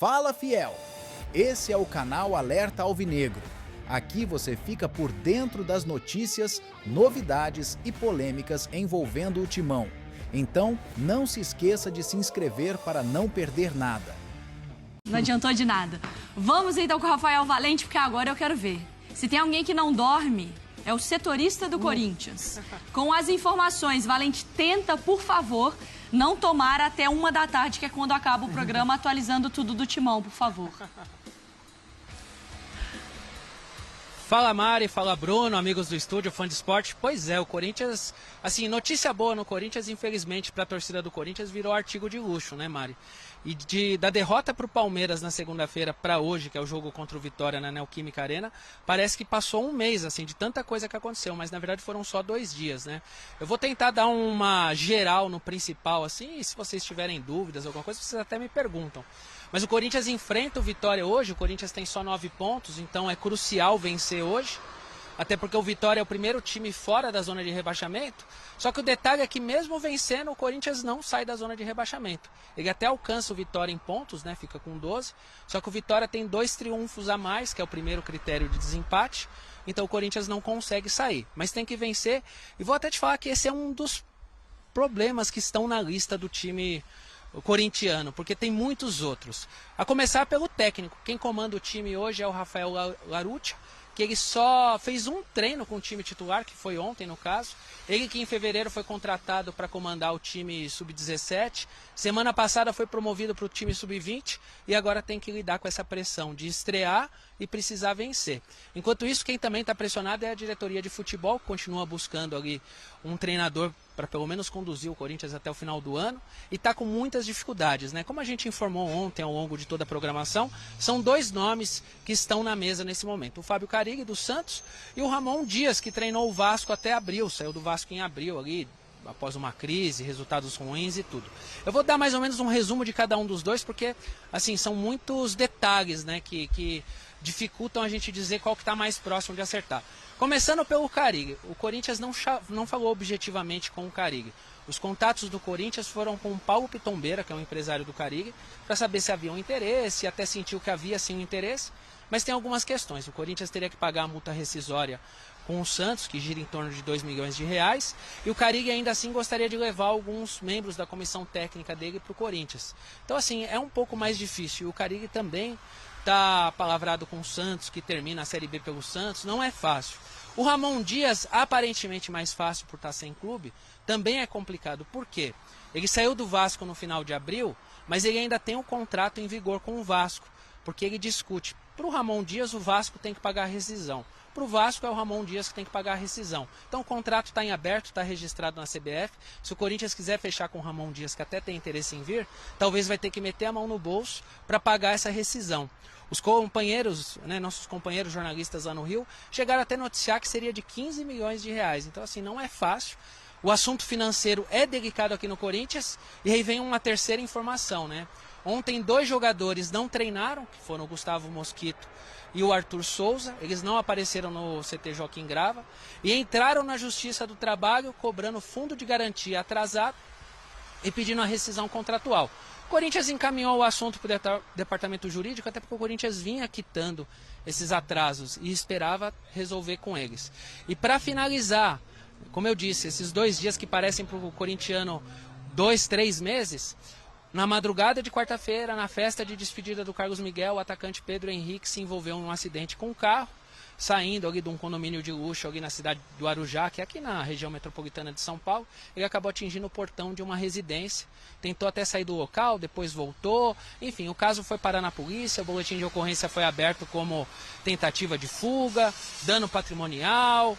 Fala, fiel! Esse é o canal Alerta Alvinegro. Aqui você fica por dentro das notícias, novidades e polêmicas envolvendo o Timão. Então, não se esqueça de se inscrever para não perder nada. Não adiantou de nada. Vamos então com o Rafael Valente, porque agora eu quero ver. Se tem alguém que não dorme, é o setorista do Corinthians. Com as informações, Valente, tenta, por favor, não tomar até 1 da tarde, que é quando acaba o programa, atualizando tudo do Timão, por favor. Fala Mari, fala Bruno, amigos do estúdio, fã de esporte. Pois é, o Corinthians, assim, notícia boa no Corinthians, infelizmente para a torcida do Corinthians virou artigo de luxo, né, Mari? E da derrota para o Palmeiras na segunda-feira para hoje, que é o jogo contra o Vitória na Neoquímica Arena, parece que passou um mês, assim, de tanta coisa que aconteceu, mas na verdade foram só 2 dias, né? Eu vou tentar dar uma geral no principal, assim, e se vocês tiverem dúvidas, alguma coisa, vocês até me perguntam. Mas o Corinthians enfrenta o Vitória hoje, o Corinthians tem só 9 pontos, então é crucial vencer hoje. Até porque o Vitória é o primeiro time fora da zona de rebaixamento. Só que o detalhe é que mesmo vencendo, o Corinthians não sai da zona de rebaixamento. Ele até alcança o Vitória em pontos, né? Fica com 12. Só que o Vitória tem 2 triunfos a mais, que é o primeiro critério de desempate. Então o Corinthians não consegue sair. Mas tem que vencer. E vou até te falar que esse é um dos problemas que estão na lista do time corintiano, porque tem muitos outros. A começar pelo técnico. Quem comanda o time hoje é o Rafael Larucci, que ele só fez um treino com o time titular, que foi ontem no caso. Ele que em fevereiro foi contratado para comandar o time sub-17. Semana passada foi promovido para o time sub-20 e agora tem que lidar com essa pressão de estrear e precisar vencer. Enquanto isso, quem também está pressionado é a diretoria de futebol, que continua buscando ali um treinador para pelo menos conduzir o Corinthians até o final do ano, e está com muitas dificuldades, né? Como a gente informou ontem ao longo de toda a programação, são 2 nomes que estão na mesa nesse momento. O Fábio Carille, do Santos, e o Ramon Dias, que treinou o Vasco até abril, saiu do Vasco em abril ali, após uma crise, resultados ruins e tudo. Eu vou dar mais ou menos um resumo de cada um dos dois, porque assim, são muitos detalhes, né, que dificultam a gente dizer qual que está mais próximo de acertar. Começando pelo Carille, o Corinthians não falou objetivamente com o Carille. Os contatos do Corinthians foram com o Paulo Pitombeira, que é um empresário do Carille, para saber se havia um interesse, até sentiu que havia sim um interesse, mas tem algumas questões. O Corinthians teria que pagar a multa rescisória com o Santos, que gira em torno de 2 milhões de reais, e o Carille ainda assim gostaria de levar alguns membros da comissão técnica dele para o Corinthians. Então assim, é um pouco mais difícil. O Carille também está palavrado com o Santos, que termina a Série B pelo Santos, não é fácil. O Ramon Dias, aparentemente mais fácil por estar sem clube, também é complicado. Por quê? Ele saiu do Vasco no final de abril, mas ele ainda tem um contrato em vigor com o Vasco, porque ele discute. Para o Ramon Dias, o Vasco tem que pagar a rescisão. Para o Vasco é o Ramon Dias que tem que pagar a rescisão. Então o contrato está em aberto, está registrado na CBF. Se o Corinthians quiser fechar com o Ramon Dias, que até tem interesse em vir, talvez vai ter que meter a mão no bolso para pagar essa rescisão. Os companheiros, né, nossos companheiros jornalistas lá no Rio, chegaram até a noticiar que seria de 15 milhões de reais. Então assim, não é fácil. O assunto financeiro é delicado aqui no Corinthians. E aí vem uma terceira informação, né? Ontem 2 jogadores não treinaram, que foram o Gustavo Mosquito e o Arthur Souza. Eles não apareceram no CT Joaquim Grava e entraram na Justiça do Trabalho cobrando fundo de garantia atrasado e pedindo a rescisão contratual. O Corinthians encaminhou o assunto para o departamento jurídico, até porque o Corinthians vinha quitando esses atrasos e esperava resolver com eles. E para finalizar, como eu disse, esses 2 dias que parecem para o corintiano 2, 3 meses, na madrugada de quarta-feira, na festa de despedida do Carlos Miguel, o atacante Pedro Henrique se envolveu em um acidente com um carro, saindo ali de um condomínio de luxo ali na cidade do Arujá, que é aqui na região metropolitana de São Paulo. Ele acabou atingindo o portão de uma residência, tentou até sair do local, depois voltou. Enfim, o caso foi parar na polícia, o boletim de ocorrência foi aberto como tentativa de fuga, dano patrimonial,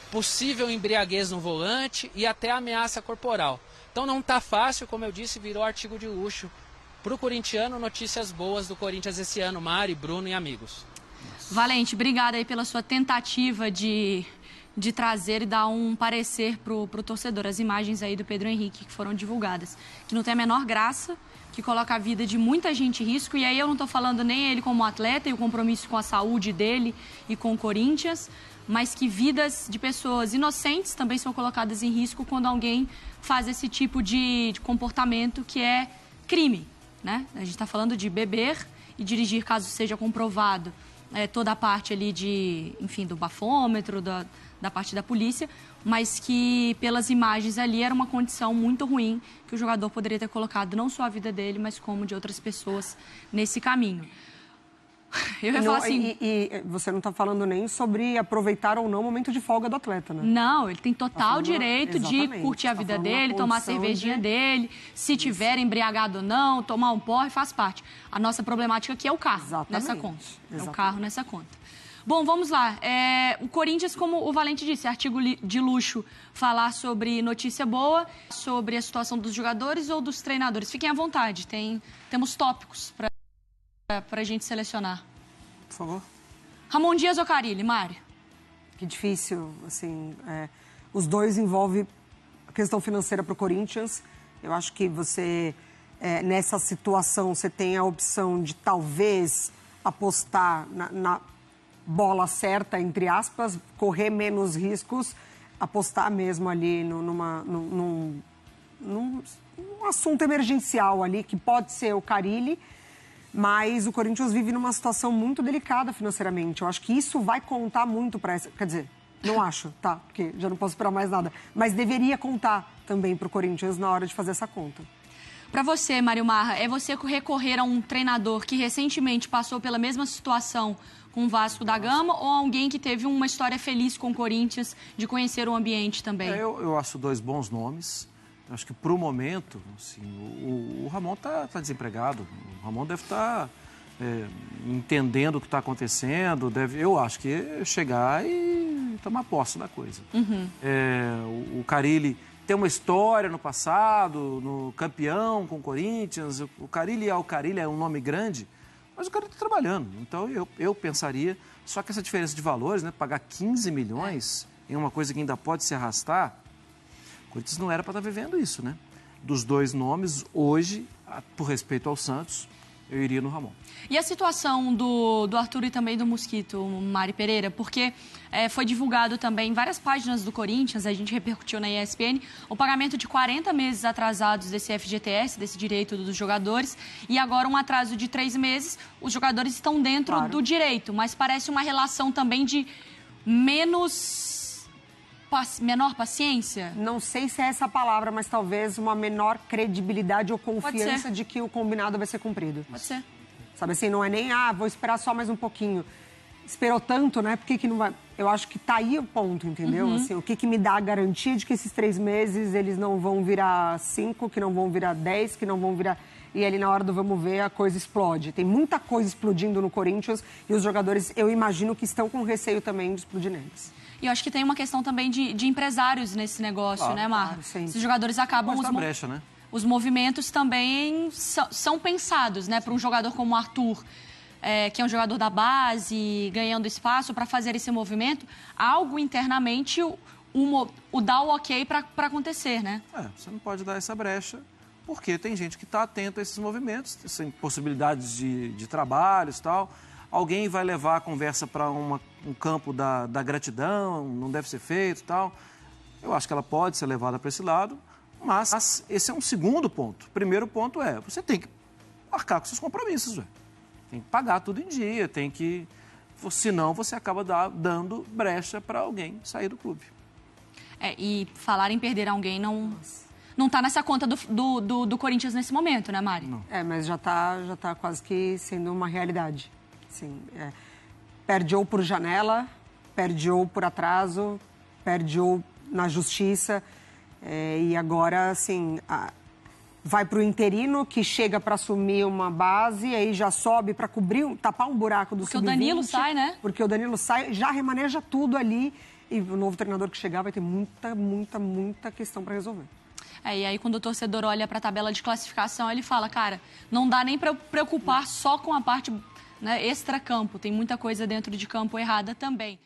possível embriaguez no volante e até ameaça corporal. Então não está fácil, como eu disse, virou artigo de luxo. Para o corintiano, notícias boas do Corinthians esse ano, Mari, Bruno e amigos. Valente, obrigada aí pela sua tentativa de trazer e dar um parecer pro torcedor. As imagens aí do Pedro Henrique que foram divulgadas, que não tem a menor graça, que coloca a vida de muita gente em risco. E aí eu não estou falando nem ele como atleta e o compromisso com a saúde dele e com o Corinthians, mas que vidas de pessoas inocentes também são colocadas em risco quando alguém faz esse tipo de comportamento que é crime, né? A gente está falando de beber e dirigir caso seja comprovado toda a parte ali do bafômetro, da parte da polícia, mas que pelas imagens ali era uma condição muito ruim que o jogador poderia ter colocado não só a vida dele, mas como de outras pessoas nesse caminho. Eu ia falar assim... E você não está falando nem sobre aproveitar ou não o momento de folga do atleta, né? Não, ele tem total direito de curtir a vida dele, tomar a cervejinha dele, se tiver embriagado ou não, tomar um porre, faz parte. A nossa problemática aqui é o carro nessa conta. É o carro nessa conta. Bom, vamos lá. O Corinthians, como o Valente disse, artigo de luxo, falar sobre notícia boa, sobre a situação dos jogadores ou dos treinadores. Fiquem à vontade, temos tópicos para a gente selecionar. Por favor. Ramon Dias ou Carille, Mari? Que difícil, assim, os dois envolvem a questão financeira para o Corinthians. Eu acho que você, nessa situação, você tem a opção de talvez apostar na bola certa, entre aspas, correr menos riscos, apostar mesmo ali num assunto emergencial ali, que pode ser o Carille, mas o Corinthians vive numa situação muito delicada financeiramente. Eu acho que isso vai contar muito para essa... Quer dizer, não acho, tá? Porque já não posso esperar mais nada. Mas deveria contar também para o Corinthians na hora de fazer essa conta. Para você, Mário Marra, é você recorrer a um treinador que recentemente passou pela mesma situação com o Vasco da Gama ou alguém que teve uma história feliz com o Corinthians, de conhecer o ambiente também? Eu acho dois bons nomes. Eu acho que, para o momento, assim, o Ramon está desempregado. O Ramon deve estar entendendo o que está acontecendo. Eu acho que chegar e tomar posse da coisa. O Carille tem uma história no passado, no campeão com o Corinthians. O Carille é um nome grande, mas o cara está trabalhando. Então, eu pensaria... Só que essa diferença de valores, né? Pagar 15 milhões em uma coisa que ainda pode se arrastar... O Corinthians não era para estar vivendo isso, né? Dos dois nomes, hoje, por respeito ao Santos, eu iria no Ramon. E a situação do Arthur e também do Mosquito, Mari Pereira? Porque foi divulgado também em várias páginas do Corinthians, a gente repercutiu na ESPN, o pagamento de 40 meses atrasados desse FGTS, desse direito dos jogadores, e agora um atraso de 3 meses. Os jogadores estão dentro do direito, mas parece uma relação também de menor paciência? Não sei se é essa a palavra, mas talvez uma menor credibilidade ou confiança de que o combinado vai ser cumprido. Pode ser. Sabe assim, não é nem, vou esperar só mais um pouquinho. Esperou tanto, né? Por que não vai... Eu acho que tá aí o ponto, entendeu? Assim, o que me dá a garantia de que esses 3 meses eles não vão virar 5, que não vão virar 10, que não vão virar... E ali na hora do vamos ver, a coisa explode. Tem muita coisa explodindo no Corinthians e os jogadores, eu imagino que estão com receio também de explodir neles. E eu acho que tem uma questão também de empresários nesse negócio, né, Marra? Esses jogadores acabam... brecha, né? Os movimentos também são pensados, né? Para um jogador como o Arthur, que é um jogador da base, ganhando espaço para fazer esse movimento, algo internamente o dá o ok para acontecer, né? Você não pode dar essa brecha, porque tem gente que está atento a esses movimentos, tem possibilidades de trabalhos e tal... Alguém vai levar a conversa para um campo da gratidão, não deve ser feito e tal. Eu acho que ela pode ser levada para esse lado, mas esse é um segundo ponto. O primeiro ponto você tem que marcar com seus compromissos, velho. Tem que pagar tudo em dia, tem que... Senão você acaba dando brecha para alguém sair do clube. E falar em perder alguém não está nessa conta do Corinthians nesse momento, né, Mari? Não. Mas já tá quase que sendo uma realidade. Sim, perde ou por janela, perde ou por atraso, perde ou na justiça. E agora, assim, vai para o interino que chega para assumir uma base, aí já sobe para tapar um buraco do sub-20. Porque o Danilo sai, né? Porque o Danilo sai, já remaneja tudo ali. E o novo treinador que chegar vai ter muita questão para resolver. E aí quando o torcedor olha para a tabela de classificação, ele fala, cara, não dá nem para preocupar só com a parte... extra-campo, tem muita coisa dentro de campo errada também.